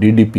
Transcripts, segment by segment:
DDP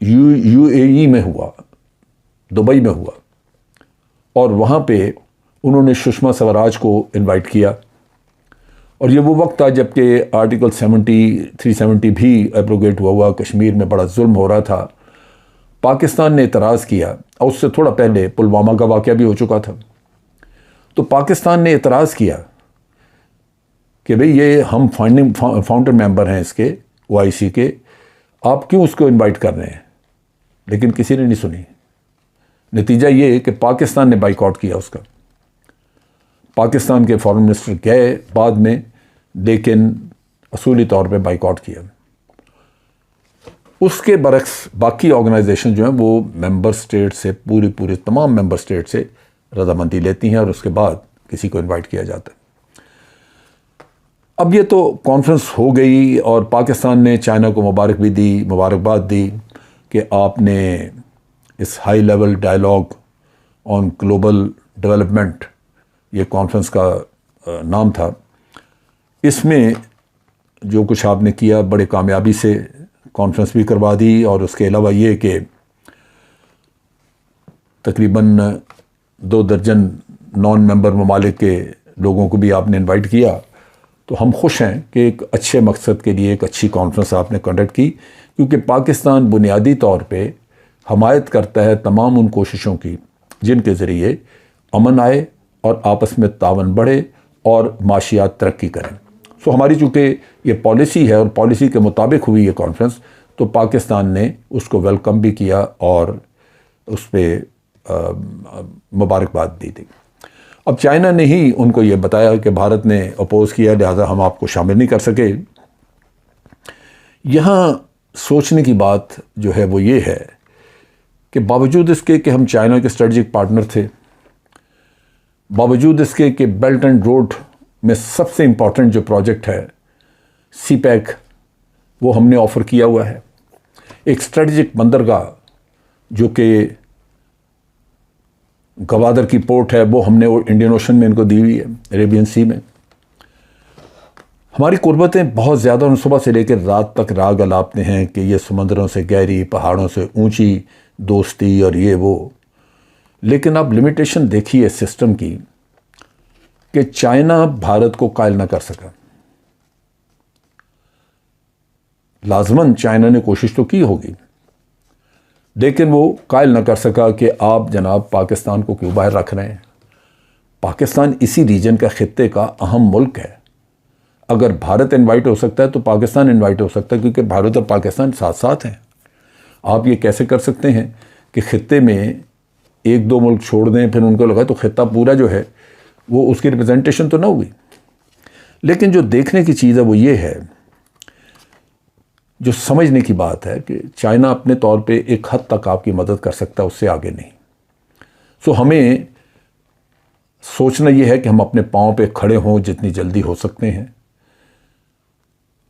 UAE میں ہوا، Dubai میں ہوا، اور وہاں پہ انہوں نے سشما سوراج کو انوائٹ کیا، اور یہ وہ وقت تھا جب کہ آرٹیکل 370 بھی ایبروگیٹ ہوا، کشمیر میں بڑا ظلم ہو رہا تھا۔ پاکستان نے اعتراض کیا، اور اس سے تھوڑا پہلے پلوامہ کا واقعہ بھی ہو چکا تھا۔ تو پاکستان نے اعتراض کیا کہ بھئی یہ ہم فاؤنڈر ممبر ہیں اس کے OIC کے، آپ کیوں اس کو انوائٹ کر رہے ہیں؟ لیکن کسی نے نہیں سنی۔ نتیجہ یہ کہ پاکستان نے بائیک آؤٹ کیا اس کا۔ پاکستان کے فارن منسٹر گئے بعد میں، لیکن اصولی طور پہ بائیک آؤٹ کیا۔ اس کے برعکس باقی آرگنائزیشن جو ہیں وہ ممبر سٹیٹ سے پوری تمام ممبر سٹیٹ سے رضامندی لیتی ہیں، اور اس کے بعد کسی کو انوائٹ کیا جاتا ہے۔ اب یہ تو کانفرنس ہو گئی، اور پاکستان نے چائنا کو مبارکباد دی کہ آپ نے اس high level dialogue on global development, یہ کانفرنس کا نام تھا، اس میں جو کچھ آپ نے کیا بڑے کامیابی سے کانفرنس بھی کروا دی، اور اس کے علاوہ یہ کہ تقریباً 2 درجن نان ممبر ممالک کے لوگوں کو بھی آپ نے انوائٹ کیا۔ تو ہم خوش ہیں کہ ایک اچھے مقصد کے لیے ایک اچھی کانفرنس آپ نے کنڈکٹ کی، کیونکہ پاکستان بنیادی طور پہ حمایت کرتا ہے تمام ان کوششوں کی جن کے ذریعے امن آئے اور آپس میں تعاون بڑھے اور معاشیات ترقی کریں۔ سو ہماری چونکہ یہ پالیسی ہے، اور پالیسی کے مطابق ہوئی یہ کانفرنس، تو پاکستان نے اس کو ویلکم بھی کیا اور اس پہ مبارکباد دی تھی۔ اب چائنا نے ہی ان کو یہ بتایا کہ بھارت نے اپوز کیا، لہذا ہم آپ کو شامل نہیں کر سکے۔ یہاں سوچنے کی بات جو ہے وہ یہ ہے کہ باوجود اس کے کہ ہم چائنا کے اسٹریٹجک پارٹنر تھے، باوجود اس کے کہ بیلٹ اینڈ روڈ میں سب سے امپورٹنٹ جو پروجیکٹ ہے CPEC، وہ ہم نے آفر کیا ہوا ہے۔ ایک اسٹریٹجک بندرگاہ جو کہ گوادر کی پورٹ ہے، وہ ہم نے انڈین اوشن میں ان کو دی ہوئی ہے، عربین سی میں۔ ہماری قربتیں بہت زیادہ ہیں، صبح سے لے کر رات تک راگ الاپتے ہیں کہ یہ سمندروں سے گہری، پہاڑوں سے اونچی دوستی اور یہ وہ، لیکن اب لمیٹیشن دیکھیے سسٹم کی کہ چائنا بھارت کو قائل نہ کر سکا۔ لازماً چائنا نے کوشش تو کی ہوگی، لیکن وہ قائل نہ کر سکا کہ آپ جناب پاکستان کو کیوں باہر رکھ رہے ہیں۔ پاکستان اسی ریجن کا، خطے کا اہم ملک ہے۔ اگر بھارت انوائٹ ہو سکتا ہے تو پاکستان انوائٹ ہو سکتا ہے، کیونکہ بھارت اور پاکستان ساتھ ساتھ ہیں۔ آپ یہ کیسے کر سکتے ہیں کہ خطے میں 1-2 ملک چھوڑ دیں، پھر ان کو لگا تو خطہ پورا جو ہے وہ اس کی ریپرزنٹیشن تو نہ ہوئی۔ لیکن جو دیکھنے کی چیز ہے وہ یہ ہے، جو سمجھنے کی بات ہے کہ چائنا اپنے طور پہ ایک حد تک آپ کی مدد کر سکتا ہے، اس سے آگے نہیں۔ سو ہمیں سوچنا یہ ہے کہ ہم اپنے پاؤں پہ کھڑے ہوں جتنی جلدی ہو سکتے ہیں۔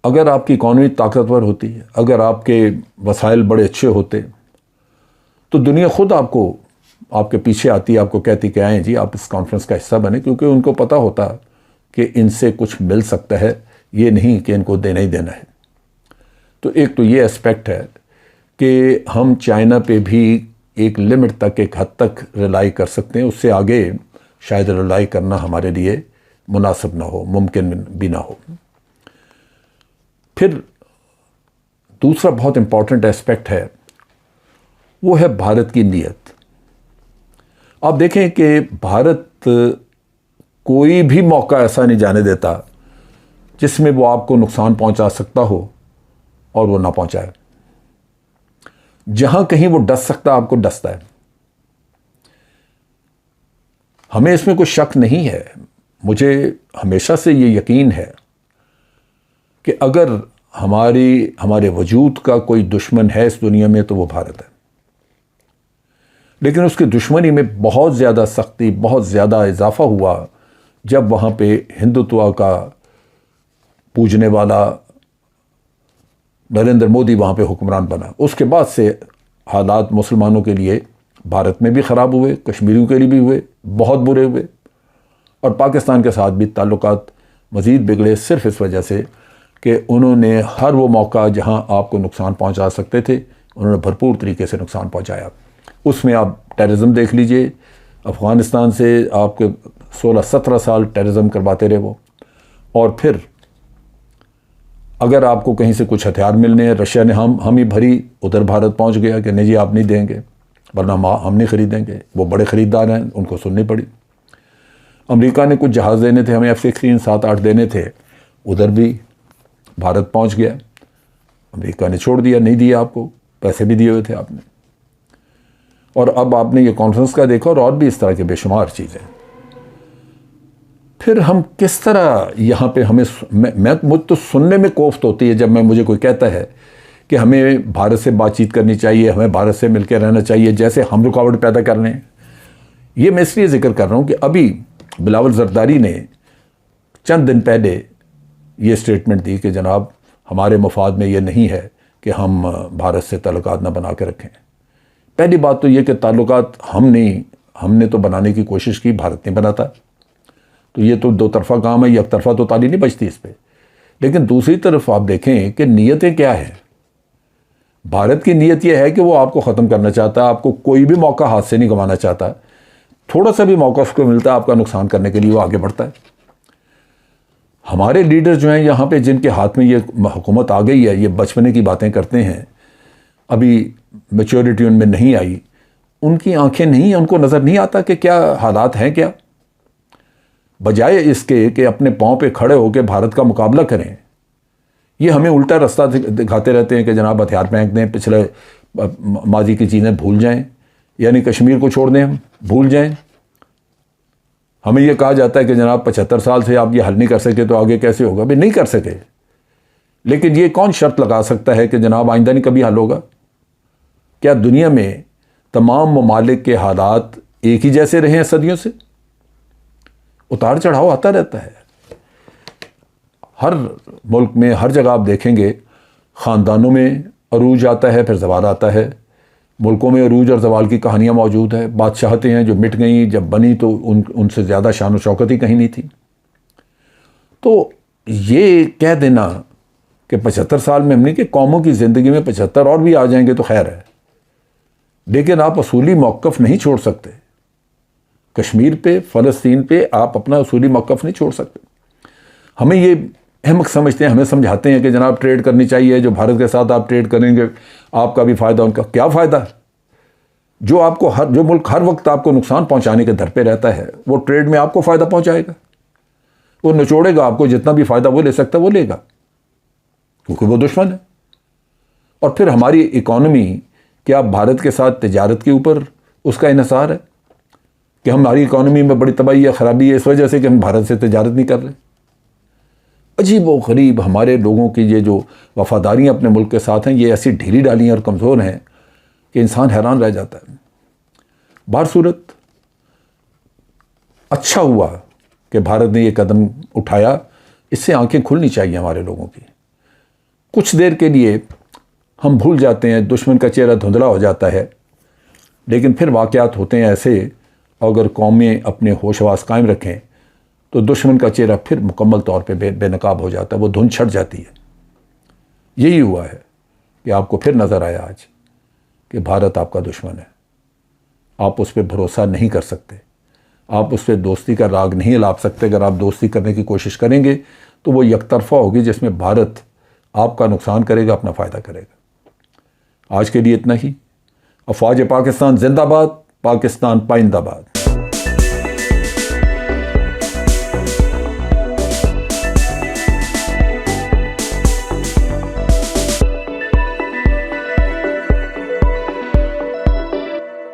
اگر آپ کی اکانومی طاقتور ہوتی ہے، اگر آپ کے وسائل بڑے اچھے ہوتے، تو دنیا خود آپ کو، آپ کے پیچھے آتی، آپ کو کہتی کہ آئیں جی آپ اس کانفرنس کا حصہ بنیں، کیونکہ ان کو پتہ ہوتا کہ ان سے کچھ مل سکتا ہے، یہ نہیں کہ ان کو دینا ہی دینا ہے۔ تو ایک تو یہ اسپیکٹ ہے کہ ہم چائنا پہ بھی ایک لمٹ تک، ایک حد تک ریلائی کر سکتے ہیں، اس سے آگے شاید ریلائی کرنا ہمارے لیے مناسب نہ ہو، ممکن بھی نہ ہو۔ پھر دوسرا بہت امپورٹنٹ اسپیکٹ ہے، وہ ہے بھارت کی نیت۔ آپ دیکھیں کہ بھارت کوئی بھی موقع ایسا نہیں جانے دیتا جس میں وہ آپ کو نقصان پہنچا سکتا ہو اور وہ نہ پہنچائے۔ جہاں کہیں وہ ڈس سکتا، آپ کو ڈستا ہے۔ ہمیں اس میں کوئی شک نہیں ہے، مجھے ہمیشہ سے یہ یقین ہے کہ اگر ہمارے وجود کا کوئی دشمن ہے اس دنیا میں تو وہ بھارت ہے، لیکن اس کی دشمنی میں بہت زیادہ سختی، بہت زیادہ اضافہ ہوا جب وہاں پہ ہندوتوا کا پوجنے والا نریندر مودی وہاں پہ حکمران بنا۔ اس کے بعد سے حالات مسلمانوں کے لیے بھارت میں بھی خراب ہوئے، کشمیریوں کے لیے بھی ہوئے، بہت برے ہوئے، اور پاکستان کے ساتھ بھی تعلقات مزید بگڑے، صرف اس وجہ سے کہ انہوں نے ہر وہ موقع جہاں آپ کو نقصان پہنچا سکتے تھے انہوں نے بھرپور طریقے سے نقصان پہنچایا. اس میں آپ ٹیررزم دیکھ لیجئے، افغانستان سے آپ کے 16-17 سال ٹیررزم کرواتے رہے وہ. اور پھر اگر آپ کو کہیں سے کچھ ہتھیار ملنے ہیں، رشیا نے ہم ہی بھری ادھر بھارت پہنچ گیا کہ نہیں جی آپ نہیں دیں گے، ورنہ ہم نہیں خریدیں گے. وہ بڑے خریدار ہیں، ان کو سننی پڑی. امریکہ نے کچھ جہاز دینے تھے ہمیں، F-16 7-8 دینے تھے، ادھر بھی بھارت پہنچ گیا. امریکہ نے چھوڑ دیا، نہیں دیا آپ کو، پیسے بھی دیے ہوئے تھے آپ نے. اور اب آپ نے یہ کانفرنس کا دیکھا اور بھی اس طرح کے بے شمار چیزیں. پھر ہم کس طرح یہاں پہ مجھ تو سننے میں کوفت ہوتی ہے جب مجھے کوئی کہتا ہے کہ ہمیں بھارت سے بات چیت کرنی چاہیے، ہمیں بھارت سے مل کے رہنا چاہیے، جیسے ہم رکاوٹ پیدا کر رہے ہیں. یہ میں اس لیے ذکر کر رہا ہوں کہ ابھی بلاول زرداری نے چند دن پہلے یہ اسٹیٹمنٹ دی کہ جناب ہمارے مفاد میں یہ نہیں ہے کہ ہم بھارت سے تعلقات نہ بنا کے رکھیں. پہلی بات تو یہ کہ تعلقات ہم نے تو بنانے کی کوشش کی، بھارت نہیں بناتا. تو یہ تو دو طرفہ کام ہے، یک طرفہ تو تالی نہیں بچتی اس پہ. لیکن دوسری طرف آپ دیکھیں کہ نیتیں کیا ہیں. بھارت کی نیت یہ ہے کہ وہ آپ کو ختم کرنا چاہتا ہے، آپ کو کوئی بھی موقع ہاتھ سے نہیں گنوانا چاہتا. تھوڑا سا بھی موقع اس کو ملتا ہے آپ کا نقصان کرنے کے لیے وہ آگے بڑھتا ہے. ہمارے لیڈر جو ہیں یہاں پہ جن کے ہاتھ میں یہ حکومت آ گئی ہے، یہ بچپنے کی باتیں کرتے ہیں، ابھی میچورٹی ان میں نہیں آئی. ان کی آنکھیں نہیں، ان کو نظر نہیں آتا کہ کیا حالات ہیں. کیا بجائے اس کے کہ اپنے پاؤں پہ کھڑے ہو کے بھارت کا مقابلہ کریں، یہ ہمیں الٹا رستہ دکھاتے رہتے ہیں کہ جناب ہتھیار پھینک دیں، پچھلے ماضی کی چیزیں بھول جائیں، یعنی کشمیر کو چھوڑ دیں، ہم بھول جائیں. ہمیں یہ کہا جاتا ہے کہ جناب 75 سال سے آپ یہ حل نہیں کر سکے تو آگے کیسے ہوگا؟ بھی نہیں کر سکے، لیکن یہ کون شرط لگا سکتا ہے کہ جناب آئندہ نہیں کبھی حل ہوگا؟ کیا دنیا میں تمام ممالک کے حالات ایک ہی جیسے رہے ہیں صدیوں سے؟ اتار چڑھاؤ آتا رہتا ہے. ہر ملک میں ہر جگہ آپ دیکھیں گے خاندانوں میں عروج آتا ہے، پھر زوال آتا ہے. ملکوں میں عروج اور زوال کی کہانیاں موجود ہیں. بادشاہتیں ہیں جو مٹ گئیں، جب بنی تو ان سے زیادہ شان و شوکت ہی کہیں نہیں تھی. تو یہ کہہ دینا کہ 75 سال میں ہم نے کہ قوموں کی زندگی میں 75 اور بھی آ جائیں گے تو خیر ہے، لیکن آپ اصولی موقف نہیں چھوڑ سکتے. کشمیر پہ، فلسطین پہ آپ اپنا اصولی موقف نہیں چھوڑ سکتے. ہمیں یہ احمق سمجھتے ہیں، ہمیں سمجھاتے ہیں کہ جناب ٹریڈ کرنی چاہیے، جو بھارت کے ساتھ آپ ٹریڈ کریں گے آپ کا بھی فائدہ، ان کا کیا فائدہ؟ جو آپ کو جو ملک ہر وقت آپ کو نقصان پہنچانے کے در پہ رہتا ہے، وہ ٹریڈ میں آپ کو فائدہ پہنچائے گا، وہ نچوڑے گا آپ کو، جتنا بھی فائدہ وہ لے سکتا ہے وہ لے گا، کیونکہ وہ دشمن ہے. اور پھر ہماری اکانومی، کیا بھارت کے ساتھ تجارت کے اوپر اس کا انحصار ہے کہ ہماری اکانومی میں بڑی تباہی ہے، خرابی ہے اس وجہ سے کہ ہم بھارت سے تجارت نہیں کر رہے؟ عجیب و غریب ہمارے لوگوں کی یہ جو وفاداریاں اپنے ملک کے ساتھ ہیں، یہ ایسی ڈھیلی ڈالی ہیں اور کمزور ہیں کہ انسان حیران رہ جاتا ہے. بہر صورت اچھا ہوا کہ بھارت نے یہ قدم اٹھایا، اس سے آنکھیں کھلنی چاہیے ہمارے لوگوں کی. کچھ دیر کے لیے ہم بھول جاتے ہیں، دشمن کا چہرہ دھندلا ہو جاتا ہے، لیکن پھر واقعات ہوتے ہیں ایسے، اگر قومیں اپنے ہوش واس قائم رکھیں تو دشمن کا چہرہ پھر مکمل طور پہ بے نقاب ہو جاتا ہے، وہ دھند چھٹ جاتی ہے. یہی ہوا ہے کہ آپ کو پھر نظر آیا آج کہ بھارت آپ کا دشمن ہے. آپ اس پہ بھروسہ نہیں کر سکتے، آپ اس پہ دوستی کا راگ نہیں الاپ سکتے. اگر آپ دوستی کرنے کی کوشش کریں گے تو وہ یک طرفہ ہوگی، جس میں بھارت آپ کا نقصان کرے گا، اپنا فائدہ کرے گا. آج کے لیے اتنا ہی. افواج پاکستان زندہ باد، پاکستان پائندہ باد.